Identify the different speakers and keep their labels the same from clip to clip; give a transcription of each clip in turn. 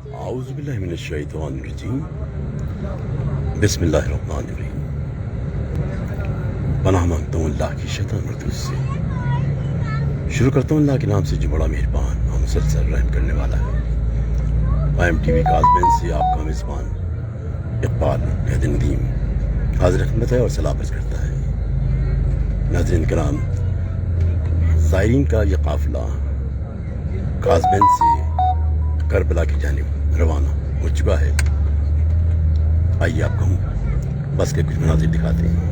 Speaker 1: اعوذ باللہ من الشیطان الرجیم بسم اللہ الرحمن الرحیم۔ پناہ مانگتا ہوں اللہ کی شیطان مردود سے۔ شروع کرتا ہوں اللہ کے نام سے جو بڑا مہربان اور مسلسل رحم کرنے والا ہے۔ IMTV کازمین سے آپ کا میزبان اقبال قید ندیم حاضر خدمت ہے اور سلام عرض کرتا ہے۔ ناظرین کرام، زائرین کا یہ قافلہ کازمین سے کربلا کی جانب روانہ ہو چکا ہے۔ آئیے آپ کو بس کے کچھ مناظر دکھاتے ہیں۔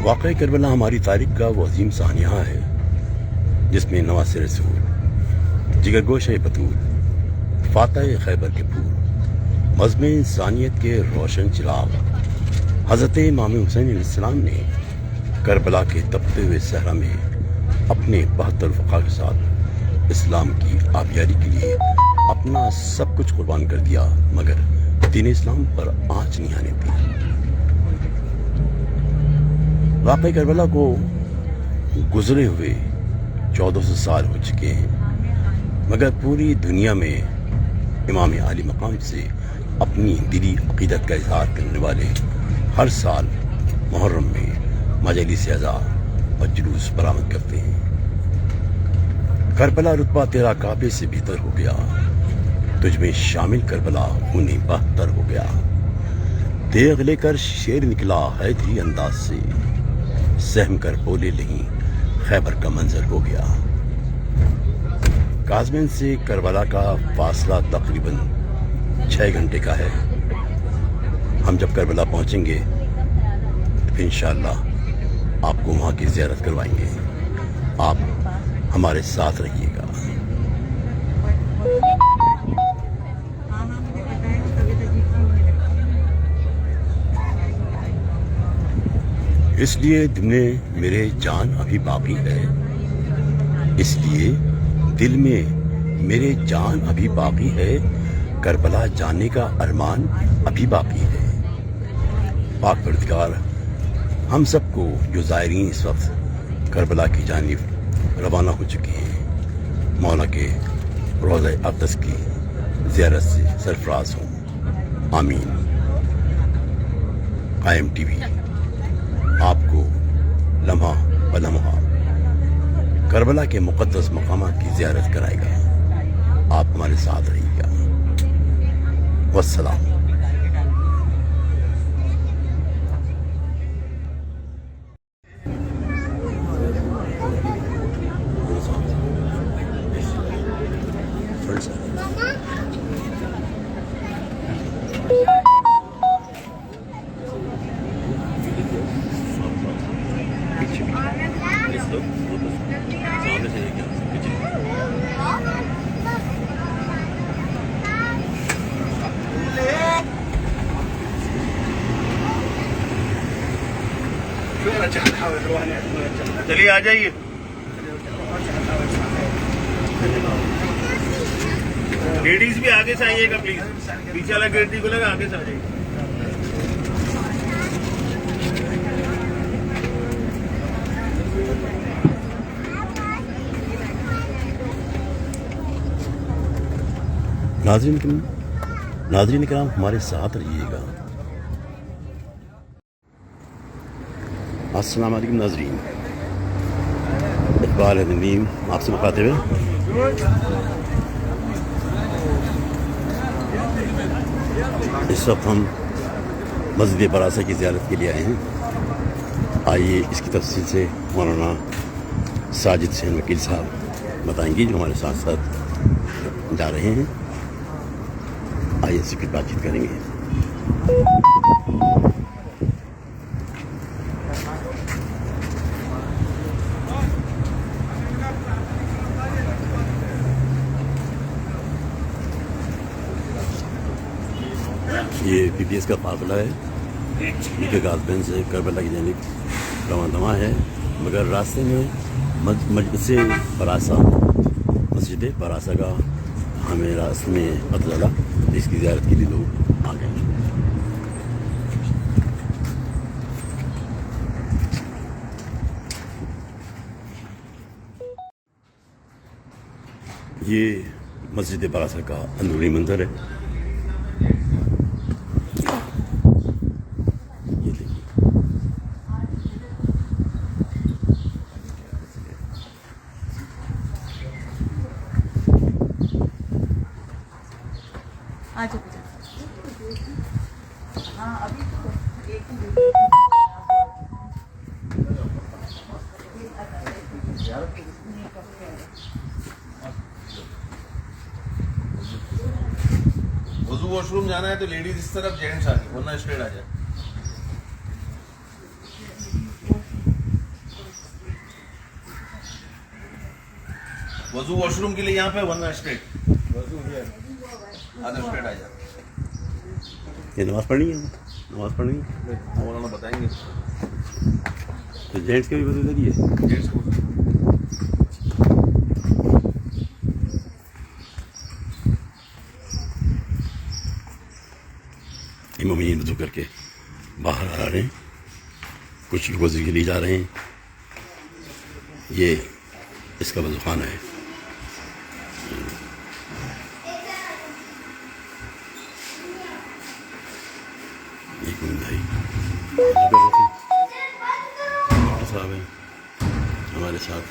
Speaker 1: واقعہ کربلا ہماری تاریخ کا وہ عظیم سانحہ ہے جس میں نواسر رسول، جگر گوشہ بطول، فاتح خیبر کے پھول، مزم انسانیت کے روشن چراغ حضرت امام حسین علیہ السلام نے کربلا کے تپتے ہوئے صحرا میں اپنے 72 رفقا کے ساتھ اسلام کی آبیاری کے لیے اپنا سب کچھ قربان کر دیا، مگر دین اسلام پر آنچ نہیں آنے دی۔ واقعہ کربلا کو گزرے ہوئے 1400 سال ہو چکے ہیں، مگر پوری دنیا میں امام عالی مقام سے اپنی دلی عقیدت کا اظہار کرنے والے ہر سال محرم میں مجالس عزا اور جلوس برآمد کرتے ہیں۔ کربلا رتبہ تیرا کعبے سے بہتر ہو گیا، تجھ میں شامل کربلا خونی بہتر ہو گیا، دیغ لے کر شیر نکلا حیدری انداز سے، سہم کر بولے نہیں خیبر کا منظر ہو گیا۔ کازمین سے کربلا کا فاصلہ تقریباً 6 گھنٹے کا ہے۔ ہم جب کربلا پہنچیں گے تو انشاءاللہ آپ کو وہاں کی زیارت کروائیں گے۔ آپ ہمارے ساتھ رہیے گا۔ اس لیے دل میں میرے جان ابھی باقی ہے، اس لیے دل میں میرے جان ابھی باقی ہے، کربلا جانے کا ارمان ابھی باقی ہے۔ پاک پروردگار ہم سب کو جو زائرین اس وقت کربلا کی جانب روانہ ہو چکے ہیں، مولا کے روضہ اقدس کی زیارت سے سرفراز ہوں، آمین۔ IMTV آپ کو لمحہ بلمحہ کربلا کے مقدس مقامات کی زیارت کرائے گا۔ آپ ہمارے ساتھ رہیے گا۔ والسلام۔
Speaker 2: چلیے آ جائیے۔ لیڈیز بھی آگے سے آئیے گا پلیز، پیچھے والا گیٹ نہیں کھلے گا، آگے سے آ جائیے۔
Speaker 1: ناظرین کرام ہمارے ساتھ رہیے گا۔ السلام علیکم ناظرین، اقبال ندیم آپ سے مخاطب ہے۔ اس وقت ہم مسجد براسہ کی زیارت کے لیے آئے ہیں۔ آئیے اس کی تفصیل سے مولانا ساجد حسین وکیل صاحب بتائیں گے جو ہمارے ساتھ ساتھ جا رہے ہیں۔ آئیے اس کی بات چیت کریں گے۔ یہ PPS کا قافلہ ہے، یہ کہ غازبین سے کربلا کی جانب رواں ہے، مگر راستے میں مجلس براسہ، مسجد براسہ کا ہمیں راستے میں پتہ چلا، اس کی زیارت کے لیے لوگ آ گئے. یہ مسجد براسہ کا اندرونی منظر ہے. یہ دیکھیے
Speaker 2: वजू वॉशरूम जाना है तो लेडीज इस तरफ, जेंट्स आगे, वरना स्ट्रेट आ जाए. वजू वॉशरूम के लिए यहाँ पे, वरना स्ट्रेट. आधा स्ट्रेट आ जाए.
Speaker 1: یہ نماز پڑھنی ہے، نماز پڑھنی ہے
Speaker 2: مولانا بتائیں گے.
Speaker 1: تو جینٹس کے بھی وضو ادھر ہی ہے.
Speaker 2: जेंट्स को
Speaker 1: مومنین وضو کر کے باہر آ رہے ہیں، کچھ وضو کے لیے جا رہے ہیں. یہ اس کا وضو خانہ ہے. ایک منٹ بھائی، ڈاکٹر صاحب ہیں ہمارے ساتھ.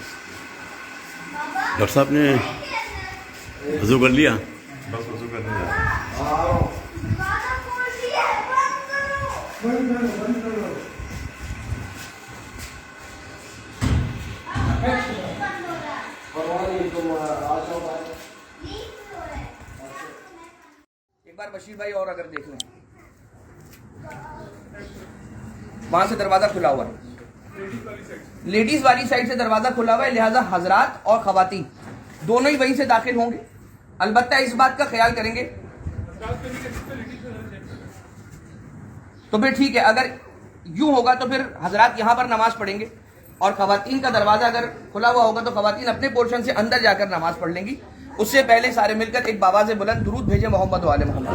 Speaker 1: ڈاکٹر صاحب نے وضو کر لیا؟
Speaker 2: बस वजू करने जा
Speaker 3: एक बार बशीर भाई और अगर देख लें, वहां से दरवाजा खुला हुआ है, लेडीज वाली साइड से दरवाजा खुला हुआ है, लिहाजा हजरात और खवातीन दोनों ही वहीं से दाखिल होंगे. अलबत्ता इस बात का ख्याल करेंगे तो फिर ठीक है, अगर यूं होगा तो फिर हजरात यहां पर नमाज पढ़ेंगे और खवातीन का दरवाजा अगर खुला हुआ होगा तो खवातीन अपने पोर्शन से अंदर जाकर नमाज पढ़ लेंगी. उससे पहले सारे मिलकर एक बाबा से बुलंद दुरूद भेजे मोहम्मद वाले मोहम्मद.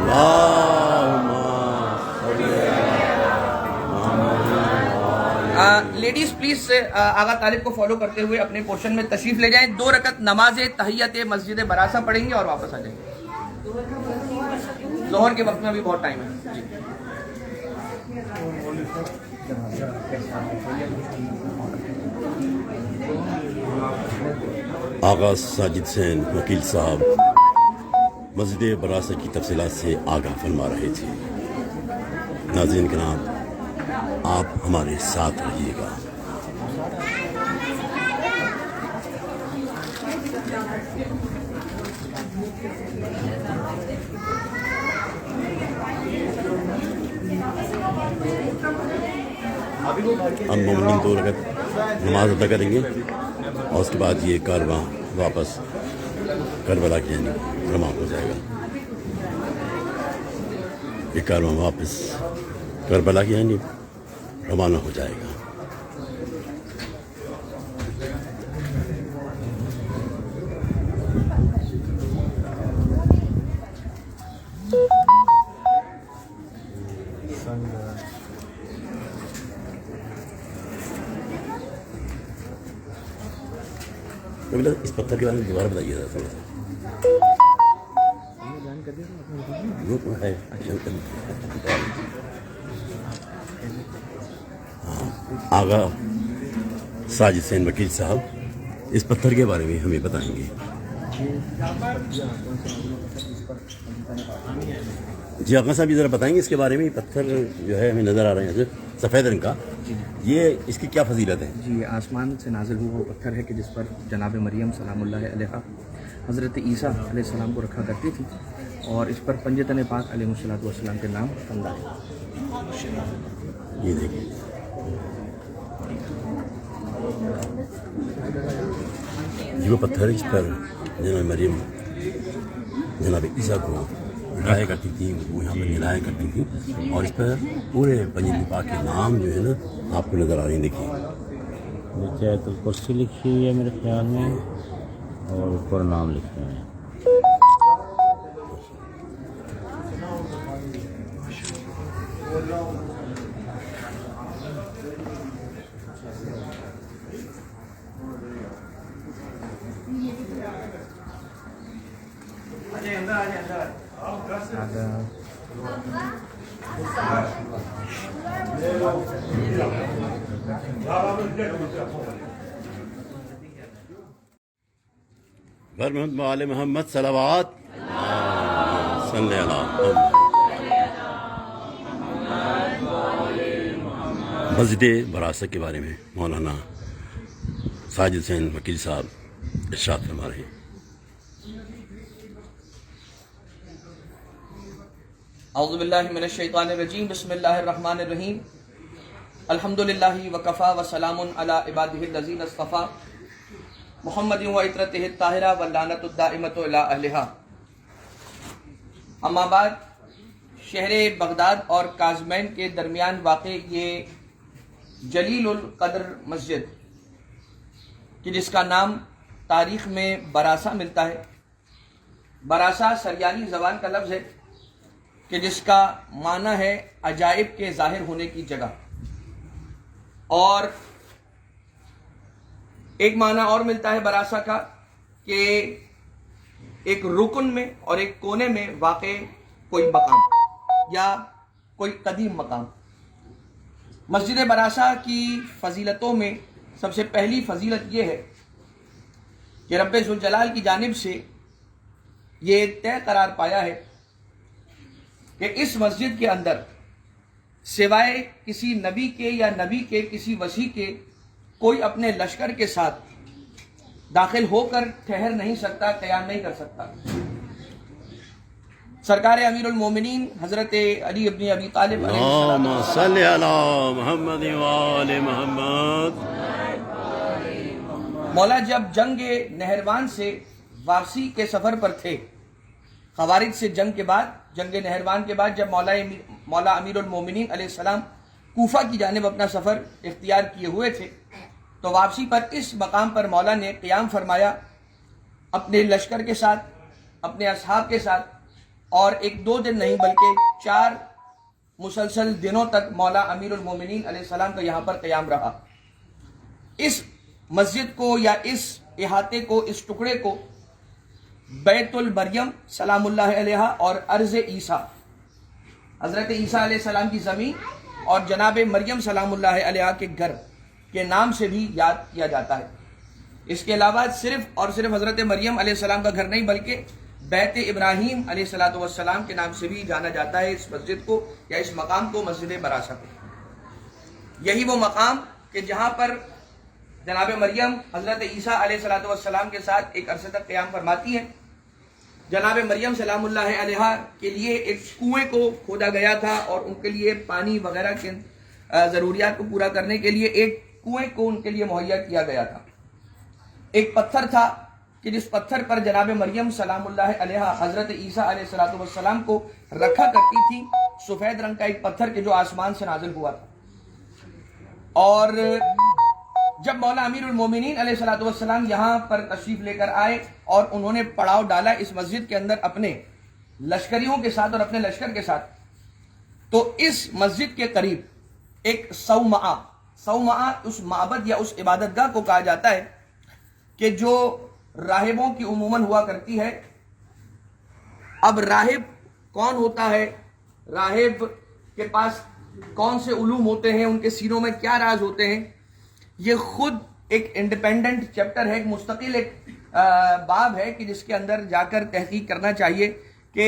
Speaker 3: लेडीज प्लीज से आगा तालिब को फॉलो करते हुए अपने पोर्शन में तशरीफ ले जाएं. 2 रकत नमाज तहियत मस्जिद बरासा पढ़ेंगे और वापस आ जाएंगे. जोहर के वक्त में अभी बहुत टाइम है.
Speaker 1: آغا ساجد حسین وکیل صاحب مسجد براسہ کی تفصیلات سے آگاہ فرما رہے تھے. ناظرین کرام، آپ ہمارے ساتھ رہیے گا. ہم مومنین 2 رکعت نماز ادا کریں گے اور اس کے بعد یہ کارواں واپس کربلا کی جانب رواں ہو جائے گا. یہ کارواں واپس کربلا کی جانب روانہ ہو جائے گا. اس پتھر کے بارے میں دوبارہ بتائیے ذرا تھوڑا سا. آغا ساجد حسین وکیل صاحب اس پتھر کے بارے میں ہمیں بتائیں گے. جی آغا صاحب یہ ذرا بتائیں گے اس کے بارے میں. یہ پتھر جو ہے ہمیں نظر آ رہے ہیں سفید رنگ کا، یہ اس کی کیا فضیلت ہے؟
Speaker 3: جی آسمان سے نازل ہوا وہ پتھر ہے کہ جس پر جناب مریم سلام اللہ علیہ حضرت عیسیٰ علیہ السلام کو رکھا کرتی تھی اور اس پر پنجتن پاک علیہ السلام کے نام کندہ ہے.
Speaker 1: یہ دیکھیں یہ وہ پتھر ہے جس پر جناب مریم جناب عیسیٰ کو उठाया करती थी, वो यहाँ पर नहलाया करती थी। और इस पर पूरे पंजाबी पाक के नाम जो है ना आपको नज़र आ रहे हैं। देखिए
Speaker 4: नीचे आयतुल कुर्सी लिखी हुई है मेरे ख्याल में, और ऊपर नाम लिखे हुए हैं।
Speaker 1: बरमत वाले मोहम्मद सलावत सल्ले अला मस्जिद बरासत के बारे में मौलाना साजिद हुसैन वकील साहब इरशाद फरमा रहे हैं।
Speaker 3: औज़ु बिल्लाहि मिनश शैतानिर रजीम, बिस्मिल्लाहिर रहमानिर रहीम, अल्हम्दुलिल्लाहि व कफ़ा व सलामुन अला इबादिहिल लज़ीना इस्तफ़ा, मुहम्मदिन व इत्रतिहि ताहिरा व लानतुद दाइमतु इला अहलिहा। अम्मा बाद, शहर बगदाद और काज़मैन के दरमियान वाक़े ये जलीलुल क़द्र मस्जिद कि जिसका नाम तारीख़ में बरासा मिलता है। बरासा सरयानी ज़बान का लफ्ज़ है कि जिसका माना है अजाइब के ज़ाहिर होने की जगह, और एक माना और मिलता है बरासा का कि एक रुकन में और एक कोने में वाक़े कोई मकाम या कोई कदीम मकाम। मस्जिद बरासा की फ़जीलतों में सबसे पहली फ़जीलत ये है कि रब्बे ज़ुल जलाल की जानिब से ये तय करार पाया है कि इस मस्जिद के अंदर सिवाय किसी नबी के या नबी के किसी वसी के कोई अपने लश्कर के साथ दाखिल होकर ठहर नहीं सकता, क़याम नहीं कर सकता। सरकार अमीरुल मोमिनीन हज़रत अली इब्न अबी तालिब
Speaker 1: अल्लाहुम्मा सल्ली अला मुहम्मद व आले मुहम्मद।
Speaker 3: मौला जब जंग नहरवान से वापसी के सफ़र पर थे, खवारिज से जंग के बाद, जंग नहरवान के बाद जब मौला अमीरुल मोमिनीन अलैहिस्सलाम कूफा की जानिब अपना सफ़र इख्तियार किए हुए थे, तो वापसी पर इस मकाम पर मौला ने क़याम फरमाया अपने लश्कर के साथ, अपने असहाब के साथ, और एक दो दिन नहीं बल्कि 4 मुसलसल दिनों तक मौला अमीरुल मोमिनीन अलैहिस्सलाम का यहाँ पर क़याम रहा। इस मस्जिद को या इस इहाते को, इस टुकड़े को बैतुल मरियम सलामुल्लाह अलैहा और अर्ज़ ईसा, हज़रत ईसा अलैहिस्सलाम की ज़मीन और जनाब मरियम सलामुल्लाह अलैहा के घर के नाम से भी याद किया जाता है। इसके अलावा सिर्फ और सिर्फ हज़रत मरियम अलैहिस्सलाम का घर नहीं बल्कि बैत इब्राहीम अलैहिस्सलातु वस्सलाम के नाम से भी जाना जाता है इस मस्जिद को या इस मकाम को, मस्जिद बरासा को। यही वो मकाम कि जहाँ पर जनाब मरियम हज़रत ईसा अलैहिस्सलातु वस्सलाम के साथ एक अरसे तक क़याम फरमाती हैं। जनाब मरियम सलामुल्लाह अलैहा के लिए एक कुएं को खोदा गया था और उनके लिए पानी वगैरह के ज़रूरियात को पूरा करने के लिए एक कुएं को उनके लिए मुहैया किया गया था। एक पत्थर था कि जिस पत्थर पर जनाब मरियम सलामुल्लाह अलैहा हज़रत ईसा अलैहिस्सलातु वस्सलाम को रखा करती थी, सफ़ेद रंग का एक पत्थर के जो आसमान से नाजिल हुआ था। और जब मौला अमीरुल मोमिनीन अलैहिस्सलातु वस्सलाम यहाँ पर तशरीफ लेकर आए और उन्होंने पड़ाव डाला इस मस्जिद के अंदर अपने लश्करियों के साथ और अपने लश्कर के साथ, तो इस मस्जिद के करीब एक सौमा उस माबद या उस इबादतगाह को कहा जाता है कि जो राहिबों की उमूमन हुआ करती है। अब राहिब कौन होता है, राहिब के पास कौन से उलूम होते हैं, उनके सीनों में क्या राज होते हैं, ये खुद एक इंडिपेंडेंट चैप्टर है, एक मुस्तकिल एक बाब है कि जिसके अंदर जाकर तहकीक करना चाहिए कि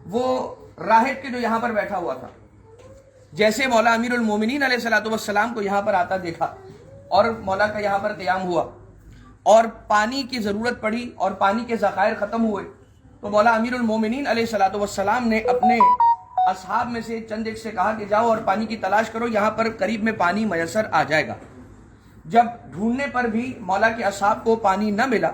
Speaker 3: वो राहिब के जो यहाँ पर बैठा हुआ था, जैसे मौला अमीरुल मोमिनीन अलैहिस्सलातु वस्सलाम को यहाँ पर आता देखा और मौला का यहाँ पर क़याम हुआ और पानी की ज़रूरत पड़ी और पानी के ज़खायर ख़त्म हुए, तो मौला अमीरुल मोमिनीन अलैहिस्सलातु वस्सलाम ने अपने असहाब में से चंद एक से कहा कि जाओ और पानी की तलाश करो, यहाँ पर करीब में पानी मयसर आ जाएगा। जब ढूंढने पर भी मौला के असहाब को पानी न मिला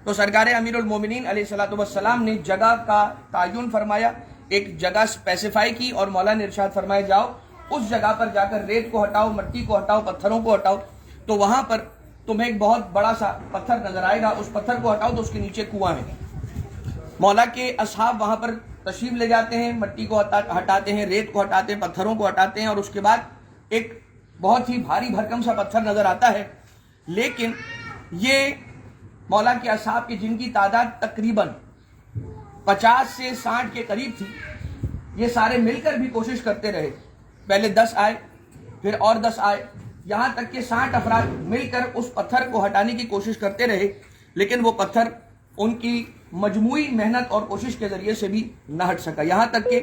Speaker 3: तो सरकार अमीरुल मोमिनीन अलैहिस्सलातु वस्सलाम ने जगह का तयन फरमाया, एक जगह स्पेसिफाई की और मौला ने इरशाद फरमाया जाओ उस जगह पर जाकर रेत को हटाओ, मट्टी को हटाओ, पत्थरों को हटाओ। तो वहां पर तुम्हें एक बहुत बड़ा सा पत्थर नजर आएगा, उस पत्थर को हटाओ तो उसके नीचे कुआं है। मौला के असहाब वहां पर तशरीफ ले जाते हैं, मट्टी को हटाते हैं, रेत को हटाते हैं, पत्थरों को हटाते हैं और उसके बाद एक बहुत ही भारी भरकम सा पत्थर नजर आता है। लेकिन ये मौला के असहाब की जिनकी तादाद तकरीबन 50 से 60 के करीब थी, ये सारे मिलकर भी कोशिश करते रहे। पहले 10 आए, फिर और 10 आए, यहां तक कि 60 अफराद मिलकर उस पत्थर को हटाने की कोशिश करते रहे, लेकिन वो पत्थर उनकी मजमूई मेहनत और कोशिश के जरिए से भी न हट सका। यहां तक कि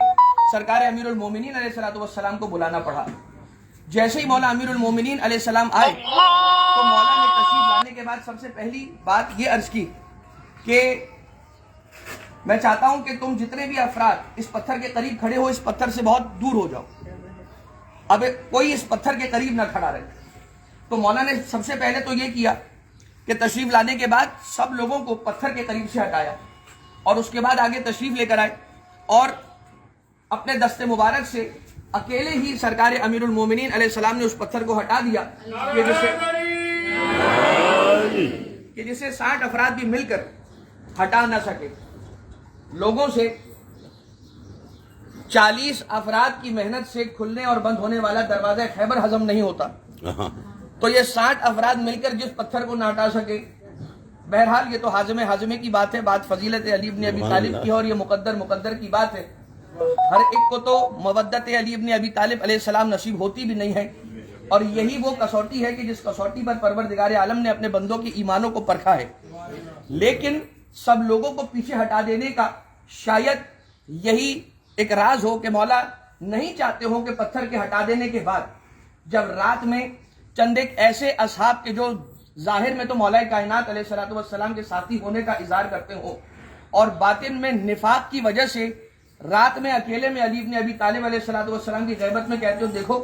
Speaker 3: सरकार अमीरुल मोमिनीन अलैहिस्सलातु वस्सलाम को बुलाना पड़ा। जैसे ही मौला अमीरुल मोमिनीन अलैहिस्सलाम आए तो मौला ने तशरीफ लाने के बाद सबसे पहली बात ये अर्ज की कि मैं चाहता हूं कि तुम जितने भी अफराद इस पत्थर के करीब खड़े हो, इस पत्थर से बहुत दूर हो जाओ, अब कोई इस पत्थर के करीब ना खड़ा रहे। तो मौला ने सबसे पहले तो ये किया कि तशरीफ लाने के बाद सब लोगों को पत्थर के करीब से हटाया और उसके बाद आगे तशरीफ लेकर आए और अपने दस्ते मुबारक से अकेले ही सरकार अमीरुल मोमिनीन अलैहिस्सलाम ने उस पत्थर को हटा दिया कि जिसे 60 अफराद भी मिलकर हटा ना सके। लोगों से 40 अफराद की मेहनत से खुलने और बंद होने वाला दरवाजा खैबर हजम नहीं होता, तो ये 60 अफराद मिलकर जिस पत्थर को ना हटा सके, बहरहाल ये तो हाजमे की बात है, बात फजीलत अली इब्न अबी तालिब की है और ये मुकद्दर की बात है। हर एक को तो मवद्दत अली इब्न अबी तालिब अलैहिस्सलाम नसीब होती भी नहीं है और यही वो कसौटी है कि जिस कसौटी पर परवरदिगार आलम ने अपने बंदों की ईमानों को परखा है। लेकिन सब लोगों को पीछे हटा देने का शायद यही एक राज हो कि मौला नहीं चाहते हो कि पत्थर के हटा देने के बाद जब रात में चंद एक ऐसे असहाब के जो जाहिर में तो मौला कायनात अलैहिस्सलातु वस्सलाम के साथी होने का इज़हार करते हो और बातिन में निफाक की वजह से रात में अकेले में अली इब्न अबी तालिब अलैहिस्सलातु वस्सलाम की गैबत में कहते हो देखो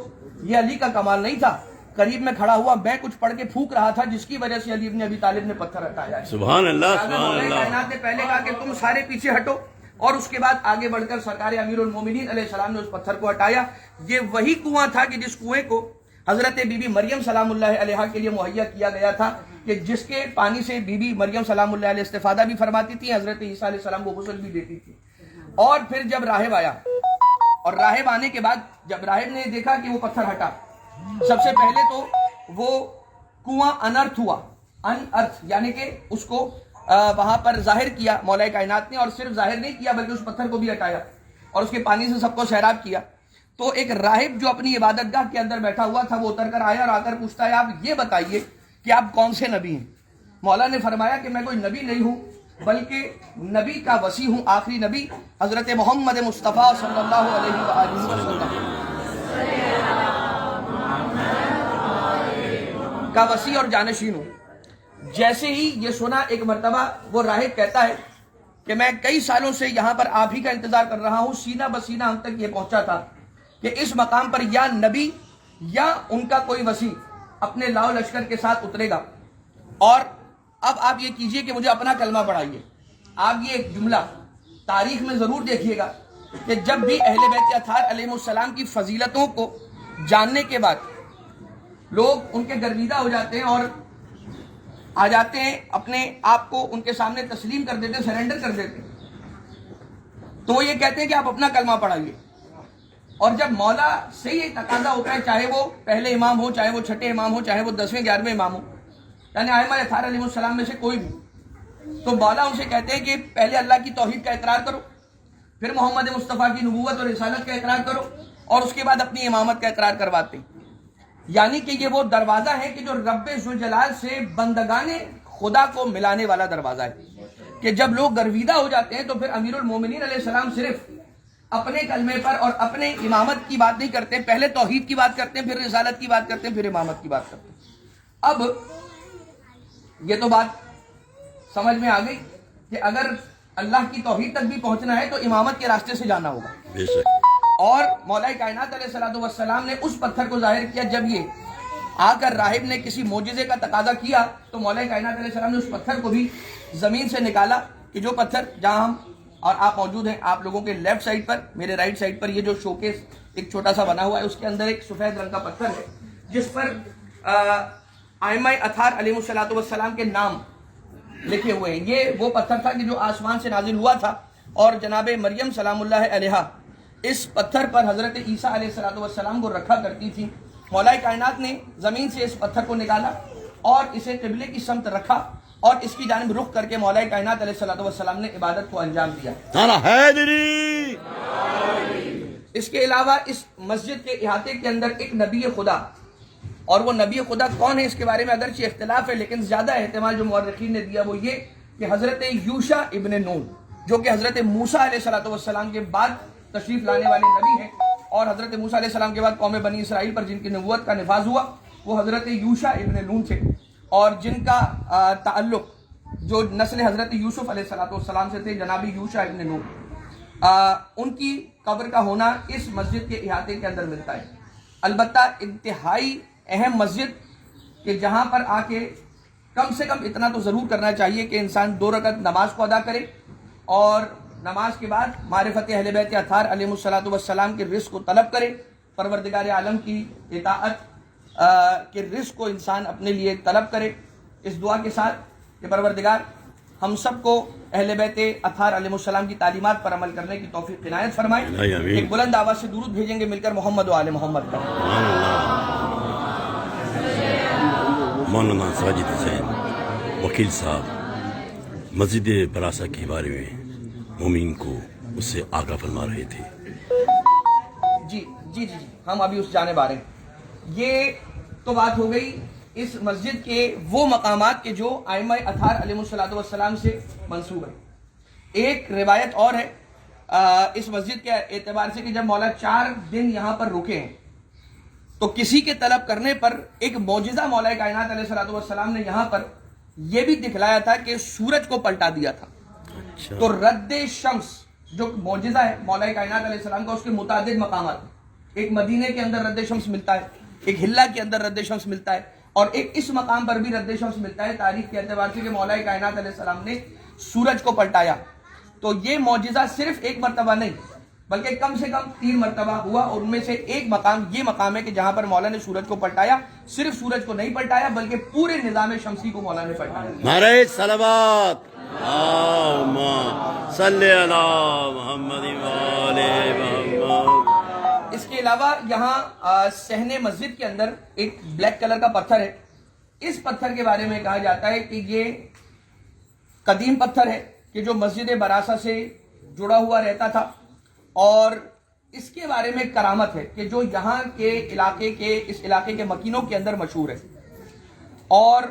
Speaker 3: ये अली का कमाल नहीं था, करीब में खड़ा हुआ मैं कुछ पढ़ के फूक रहा था जिसकी वजह से अली इब्न अबी तालिब ने पत्थर हटाया है।
Speaker 1: सुभान अल्लाह, सुभान अल्लाह।
Speaker 3: कायनात ने पहले कहा कि तुम सारे पीछे हटो और उसके बाद आगे बढ़कर सरकार अमीरुल मोमिनीन अलैहिस्सलाम ने उस पत्थर को हटाया। ये वही कुआं था कि जिस कुएं को हजरत बीबी मरियम सलामुल्लाह अलैहा के लिए मुहैया किया गया था कि जिसके पानी से बीबी मरियम सलामुल्लाह अलैहा इस्तिफादा भी फरमाती थी, हजरत ईसा अलैहिस्सलाम को गुस्ल भी देती थी। और फिर जब राहिब आया और राहिब आने के बाद जब राहिब ने देखा कि वो पत्थर हटा, सबसे पहले तो वो कुआं अनर्थ हुआ, अनअर्थ यानी कि उसको वहां पर जाहिर किया मौला कायनात ने, और सिर्फ जाहिर नहीं किया बल्कि उस पत्थर को भी हटाया और उसके पानी से सबको सैराब किया। तो एक राहिब जो अपनी इबादतगाह के अंदर बैठा हुआ था वो उतर कर आया और आकर पूछता है आप ये बताइए कि आप कौन से नबी हैं। मौला ने फरमाया कि मैं कोई नबी नहीं हूं बल्कि नबी का वसी हूं, आखिरी नबी हजरत मोहम्मद मुस्तफ़ा सल्लल्लाहु अलैहि वसल्लम का वसी और जानशीन हूं। जैसे ही ये सुना एक मर्तबा वो राहिब कहता है कि मैं कई सालों से यहां पर आप ही का इंतजार कर रहा हूं, सीना बसीना हम तक ये पहुंचा था कि इस मकाम पर या नबी या उनका कोई वसी अपने लाओ लश्कर के साथ उतरेगा। और अब आप ये कीजिए कि मुझे अपना कलमा पढ़ाइए। आप ये एक जुमला तारीख में जरूर देखिएगा कि जब भी अहले बैत अताहर अलैहिमुस्सलाम की फजीलतों को जानने के बाद लोग उनके गर्विदा हो जाते हैं और आ जाते हैं, अपने आप को उनके सामने तस्लीम कर देते, सरेंडर कर देते, तो वो ये कहते हैं कि आप अपना कलमा पढ़ाइए। और जब मौला से ये तकाजा होता है, चाहे वो पहले इमाम हो, चाहे वो छठे इमाम हो, चाहे वो 10वें 11वें इमाम हो, यानी आइमा अताहर अलैहिमुस्सलाम में से कोई भी, तो मौला उनसे कहते हैं कि पहले अल्लाह की तौहीद का इकरार करो, फिर मोहम्मद मुस्तफ़ा की नबूवत और रिसालत का इकरार करो और उसके बाद अपनी इमामत का इकरार करवाते हैं। यानी कि ये वो दरवाजा है कि जो रब्बे ज़ुल जलाल से बंदगाने खुदा को मिलाने वाला दरवाजा है कि जब लोग गर्विदा हो जाते हैं तो फिर अमीरुल मोमिनीन अलैहिस्सलाम सिर्फ अपने कलमे पर और अपने इमामत की बात नहीं करते, पहले तौहीद की बात करते हैं, फिर रिसालत की बात करते हैं, फिर इमामत की बात करते हैं। अब ये तो बात समझ में आ गई कि अगर अल्लाह की तौहीद तक भी पहुंचना है तो इमामत के रास्ते से जाना होगा। और मौला कायनात अलैहिस्सलातु वस्सलाम ने उस पत्थर को जाहिर किया जब ये آ کر راہب نے کسی معجزے کا تقاضا کیا تو مولا کائنات علیہ السلام نے اس پتھر کو بھی زمین سے نکالا کہ جو پتھر جہاں ہم اور آپ موجود ہیں، آپ لوگوں کے لیفٹ سائڈ پر، میرے رائٹ سائڈ پر یہ جو شوکیس ایک چھوٹا سا بنا ہوا ہے، اس کے اندر ایک سفید رنگ کا پتھر ہے جس پر ائمہ اطہار علیہ السلام کے نام لکھے ہوئے ہیں. یہ وہ پتھر تھا کہ جو آسمان سے نازل ہوا تھا اور جناب مریم سلام اللہ علیہا اس پتھر پر حضرت عیسیٰ علیہ السلام کو رکھا کرتی تھی. مولا کائنات نے زمین سے اس پتھر کو نکالا اور اسے قبلے کی سمت رکھا اور اس کی جانب رخ کر کے مولا کائنات علیہ السلام نے عبادت کو انجام دیا.
Speaker 1: نعرہ حیدری.
Speaker 3: اس کے علاوہ اس مسجد کے احاطے کے اندر ایک نبی خدا، اور وہ نبی خدا کون ہے اس کے بارے میں اگرچہ اختلاف ہے، لیکن زیادہ احتمال جو مورخین نے دیا وہ یہ کہ حضرت یوشع ابن نون، جو کہ حضرت موسیٰ علیہ السلام کے بعد تشریف لانے والے نبی ہیں، اور حضرت موسیٰ علیہ السلام کے بعد قوم بنی اسرائیل پر جن کی نبوت کا نفاذ ہوا وہ حضرت یوشع ابن نون تھے، اور جن کا تعلق جو نسل حضرت یوسف علیہ السلام سے تھے، جناب یوشع ابن نون. ان کی قبر کا ہونا اس مسجد کے احاطے کے اندر ملتا ہے. البتہ انتہائی اہم مسجد کہ جہاں پر آ کے کم سے کم اتنا تو ضرور کرنا چاہیے کہ انسان 2 رکعت نماز کو ادا کرے اور نماز کے بعد معرفت اہل بیت اطہار علیہ السلام کے رزق کو طلب کرے، پروردگار عالم کی اطاعت کے رزق کو انسان اپنے لیے طلب کرے، اس دعا کے ساتھ کہ پروردگار ہم سب کو اہل بیت اطہار علیہ السلام کی تعلیمات پر عمل کرنے کی توفیق عنایت فرمائے. ایک بلند آواز سے درود بھیجیں گے مل کر محمد و آل محمد پر.
Speaker 1: مولانا ساجد حسین وکیل صاحب مسجد براسا کے بارے میں مومین کو اس سے آگاہ فرما رہے تھے.
Speaker 3: جی ہم ابھی اس جانب آ رہے ہیں. یہ تو بات ہو گئی اس مسجد کے وہ مقامات کے جو ائمہ اطہار علیہ السلام سے منسوب ہے. ایک روایت اور ہے اس مسجد کے اعتبار سے کہ جب مولا 4 دن یہاں پر رکے ہیں تو کسی کے طلب کرنے پر ایک معجزہ مولا کائنات علیہ السلام نے یہاں پر یہ بھی دکھلایا تھا کہ سورج کو پلٹا دیا تھا. تو رد شمس جو معجزہ ہے مولا کائنات علیہ السلام کا، اس کے متعدد مقامات ہیں. ایک مدینے کے اندر رد شمس ملتا ہے، ایک ہلا کے اندر رد شمس ملتا ہے، اور ایک اس مقام پر بھی رد شمس ملتا ہے تاریخ کے اعتبار سے کہ مولا کائنات علیہ السلام نے سورج کو پلٹایا. تو یہ معجزہ صرف ایک مرتبہ نہیں بلکہ کم سے کم 3 مرتبہ ہوا، اور ان میں سے ایک مقام یہ مقام ہے کہ جہاں پر مولا نے سورج کو پلٹایا. صرف سورج کو نہیں پلٹایا بلکہ پورے نظام شمسی کو مولا نے پلٹایا.
Speaker 1: نعرہ صلوات اللہم صلی علی محمد وآل محمد.
Speaker 3: اس کے علاوہ یہاں صحن مسجد کے اندر ایک بلیک کلر کا پتھر ہے. اس پتھر کے بارے میں کہا جاتا ہے کہ یہ قدیم پتھر ہے کہ جو مسجد براسا سے جڑا ہوا رہتا تھا، اور اس کے بارے میں کرامت ہے کہ جو یہاں کے اس علاقے کے مکینوں کے اندر مشہور ہے. اور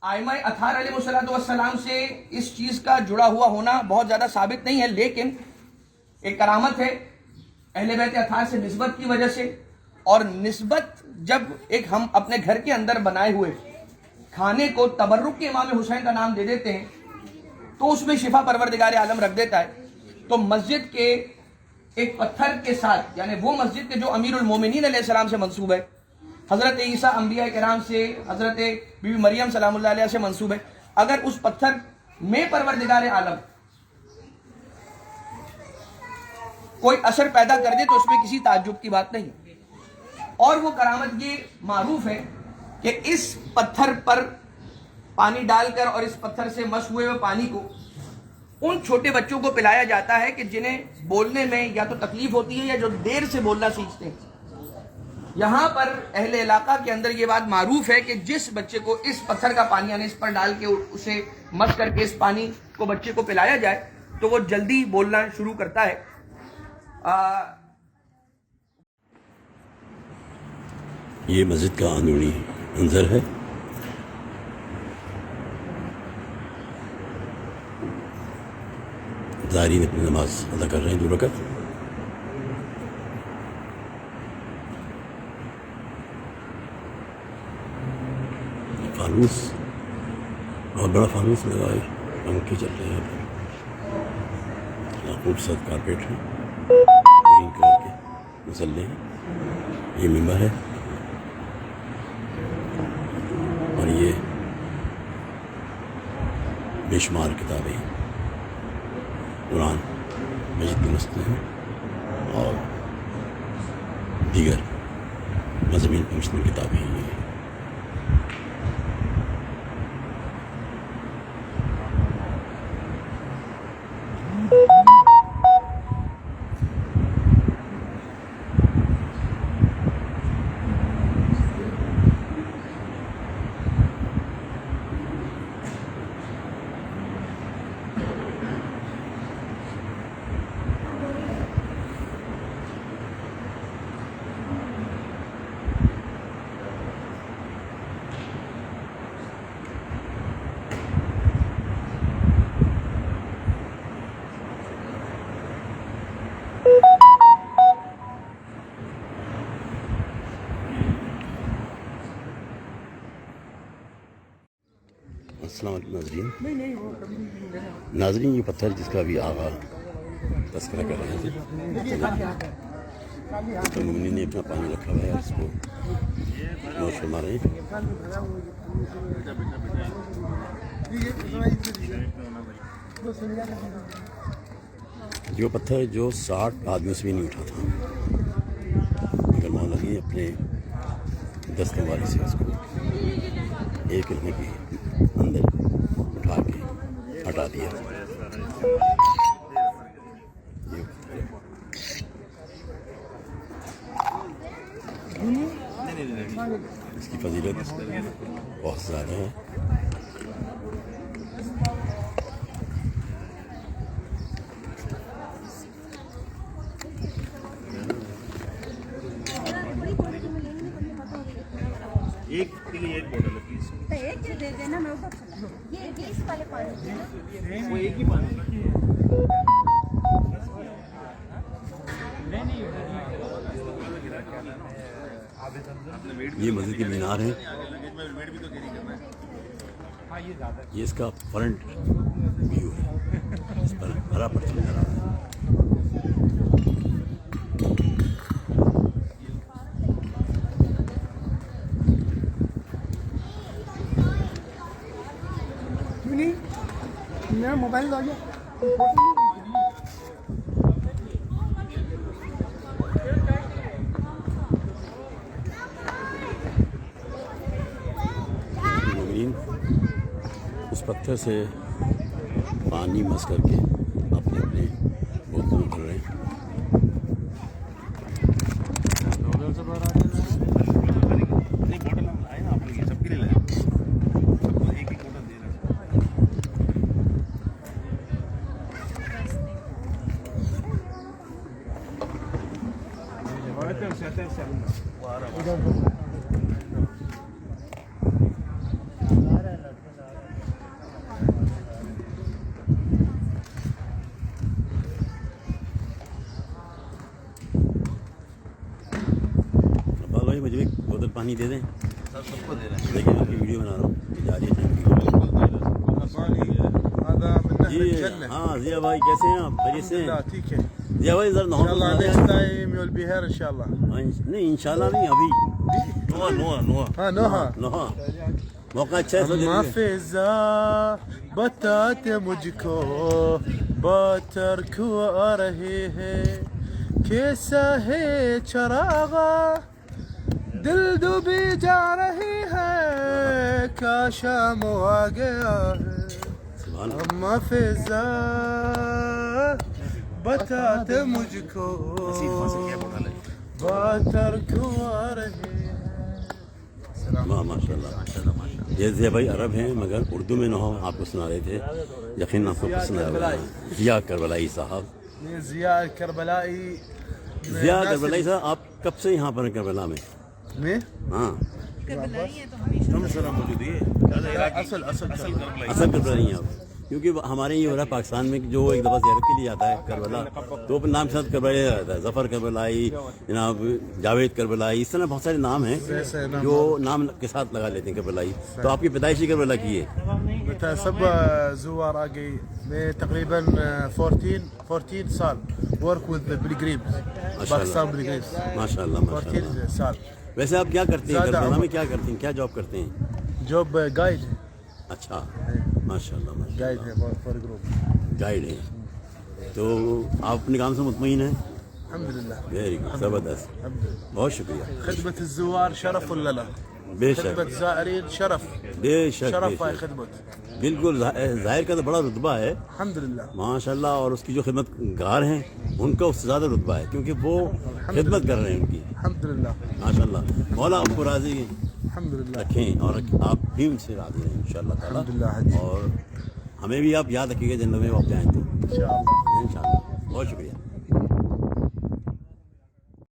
Speaker 3: ائمہ اطہار علیہ السلام سے اس چیز کا جڑا ہوا ہونا بہت زیادہ ثابت نہیں ہے، لیکن ایک کرامت ہے اہل بیت اطہار سے نسبت کی وجہ سے. اور نسبت جب ایک ہم اپنے گھر کے اندر بنائے ہوئے کھانے کو تبرک کے امام حسین کا نام دے دیتے ہیں تو اس میں شفا پروردگار عالم رکھ دیتا ہے. تو مسجد کے ایک پتھر کے ساتھ، یعنی وہ مسجد کے جو امیر المومنین علیہ السلام سے منسوب ہے، حضرت عیسیٰ انبیاء کرام سے، حضرت بی بی مریم سلام اللہ علیہ سے منسوب ہے، اگر اس پتھر میں پروردگار عالم کوئی اثر پیدا کر دے تو اس میں کسی تعجب کی بات نہیں. اور وہ کرامت یہ معروف ہے کہ اس پتھر پر پانی ڈال کر اور اس پتھر سے مس ہوئے ہوئے پانی کو ان چھوٹے بچوں کو پلایا جاتا ہے کہ جنہیں بولنے میں یا تو تکلیف ہوتی ہے یا جو دیر سے بولنا سیکھتے ہیں. یہاں پر اہل علاقہ کے اندر یہ بات معروف ہے کہ جس بچے کو اس پتھر کا پانی یعنی اس پر ڈال کے اسے مس کر کے اس پانی کو بچے کو پلایا جائے تو وہ جلدی بولنا شروع کرتا ہے.
Speaker 1: یہ مسجد کا اندرونی منظر ہے. زائرین اپنی نماز ادا کر رہے ہیں 2 رکعت. فانوس بہت بڑا فانوس لگا ہے، پنکھے چل رہے ہیں، خوبصورت کارپیٹ ہے، گرین کلر کے مسلے ہیں. یہ ممبر ہے. بے شمار کتابیں قرآن مجید کی نسخے ہیں اور دیگر مضامین پر مشتمل کتابیں ہیں. السلام علیکم ناظرین. یہ پتھر جس کا بھی آغا تذکرہ کر رہے تھے ممنی نے اپنا پانی رکھا ہوا ہے اور اس کو نوش فرما رہے ہیں. جو پتھر جو 60 آدمیوں سے بھی نہیں اٹھا تھا مگر مولا نے اپنے دستوں والی سے اس کو ایک رہنے کے اندر اٹھا کے ہٹا دیا. اس کی فضیلت بہت زیادہ ہے.
Speaker 2: ایک بوتل ہے پلیز.
Speaker 5: ایک دے دینا میں اوپر چلا. یہ 20 والے پانی ہے نا.
Speaker 2: وہ ایک ہی پانی
Speaker 1: یہ مسجد کی مینار ہے. یہ اس کا فرنٹ ویو ہے. اس پر ہرا پرچم نظر آ رہا ہے.
Speaker 6: میرا موبائل آ گیا.
Speaker 1: اس پتھر سے پانی مس کر کے اپنے اپنے بوتلوں میں بھر رہے ہیں.
Speaker 2: نہیں بوٹل ہم لائے نا آپ لوگ سب کے لیے لائے. سب کو ایک ایک بوٹل دے رہے ہیں.
Speaker 1: بھائی مجھے ایک بوتل پانی دے دیں.
Speaker 2: سب کو دے رہے ہیں.
Speaker 1: دیکھیں آپ کی ویڈیو بنا رہا ہوں جاری ہے. جی ہاں ضیاء بھائی کیسے ہیں آپ؟ خیریت سے ہیں؟
Speaker 6: ٹھیک ہے.
Speaker 1: ضیاء بھائی ذرا نہار بنا دیں.
Speaker 6: البحر ان شاء اللہ.
Speaker 1: نہیں انشاءاللہ نہیں ابھی
Speaker 2: نوح
Speaker 6: ہاں نوحہ.
Speaker 1: نہا موقع اچھا ہے.
Speaker 6: اما فضا بتاتے مجھ کو باتر کو آ رہے ہیں کیسا ہے چراغا دل ڈوبی جا رہی ہے کاش شام آ گیا ہے.
Speaker 1: سبحان اللہ.
Speaker 6: اما فضا بتاتے مجھ کو باتر کو آ رہے ہیں.
Speaker 1: ماشاء اللہ. یہ ضیاء بھائی عرب ہیں مگر اردو میں نہا آپ کو سنا رہے تھے. یقیناً آپ کو پسند آیا. ضیاء کربلائی صاحب.
Speaker 6: ضیاء کربلائی.
Speaker 1: ضیاء کربلائی صاحب آپ کب سے یہاں پر ہیں کربلا میں؟
Speaker 6: میں
Speaker 1: ہاں
Speaker 2: ہم سر موجود ہے.
Speaker 6: اصل
Speaker 1: اصل کربلائی ہیں آپ. کیونکہ ہمارے یہ ہو رہا ہے پاکستان میں جو ایک دفعہ زیارت کے لیے آتا ہے کربلا تو اپنے نام کے ساتھ کربلائی رہتا ہے. ظفر کربلائی جناب جاوید کربلائی اس طرح بہت سارے نام ہیں جو نام کے ساتھ لگا لیتے ہیں کربلائی. تو آپ کی پیدائشی کربلا کی ہے؟
Speaker 6: سب زوار آ گئی. میں تقریباً 14 سال ورک ود پلگریمز پاکستان پلگریمز.
Speaker 1: ماشاء اللہ
Speaker 6: 14 سال.
Speaker 1: ویسے آپ کیا کرتے ہیں کربلا میں؟ کیا کرتے ہیں؟ کیا جاب کرتے ہیں؟
Speaker 6: Job guide.
Speaker 1: اچھا माशाल्लाह माशाल्लाह
Speaker 6: गाइड है फॉर ग्रुप
Speaker 1: गाइड हैं तो आप अपने काम से मुतमईन हैं
Speaker 6: अल्हम्दुलिल्लाह
Speaker 1: वेरी गुड ज़बरदस्त बहुत शुक्रिया
Speaker 6: خدمة الزوار شرف ولا لا؟
Speaker 1: बेशक
Speaker 6: خدمة الزائرين شرف
Speaker 1: बेशक
Speaker 6: شرف هاي
Speaker 1: बेशक
Speaker 6: خدمة
Speaker 1: बिल्कुल ज़ाहिर का तो बड़ा रुतबा है
Speaker 6: अल्हम्दुलिल्लाह
Speaker 1: माशाल्लाह और उसकी जो खिदमतगार हैं उनका उससे ज़्यादा रुतबा है क्योंकि वो खिदमत कर रहे हैं उनकी
Speaker 6: अल्हम्दुलिल्लाह
Speaker 1: माशाल्लाह मौला आपको राज़ी
Speaker 6: अल्हम्दुलिल्लाह
Speaker 1: रखें और आप भी उनसे राज़ी रहें इंशाअल्लाह ताला
Speaker 6: अल्हम्दुलिल्लाह
Speaker 1: और हमें भी आप याद रखिएगा जन्नत में आप जाएँ तो
Speaker 6: इंशाअल्लाह
Speaker 1: इंशाअल्लाह बहुत शुक्रिया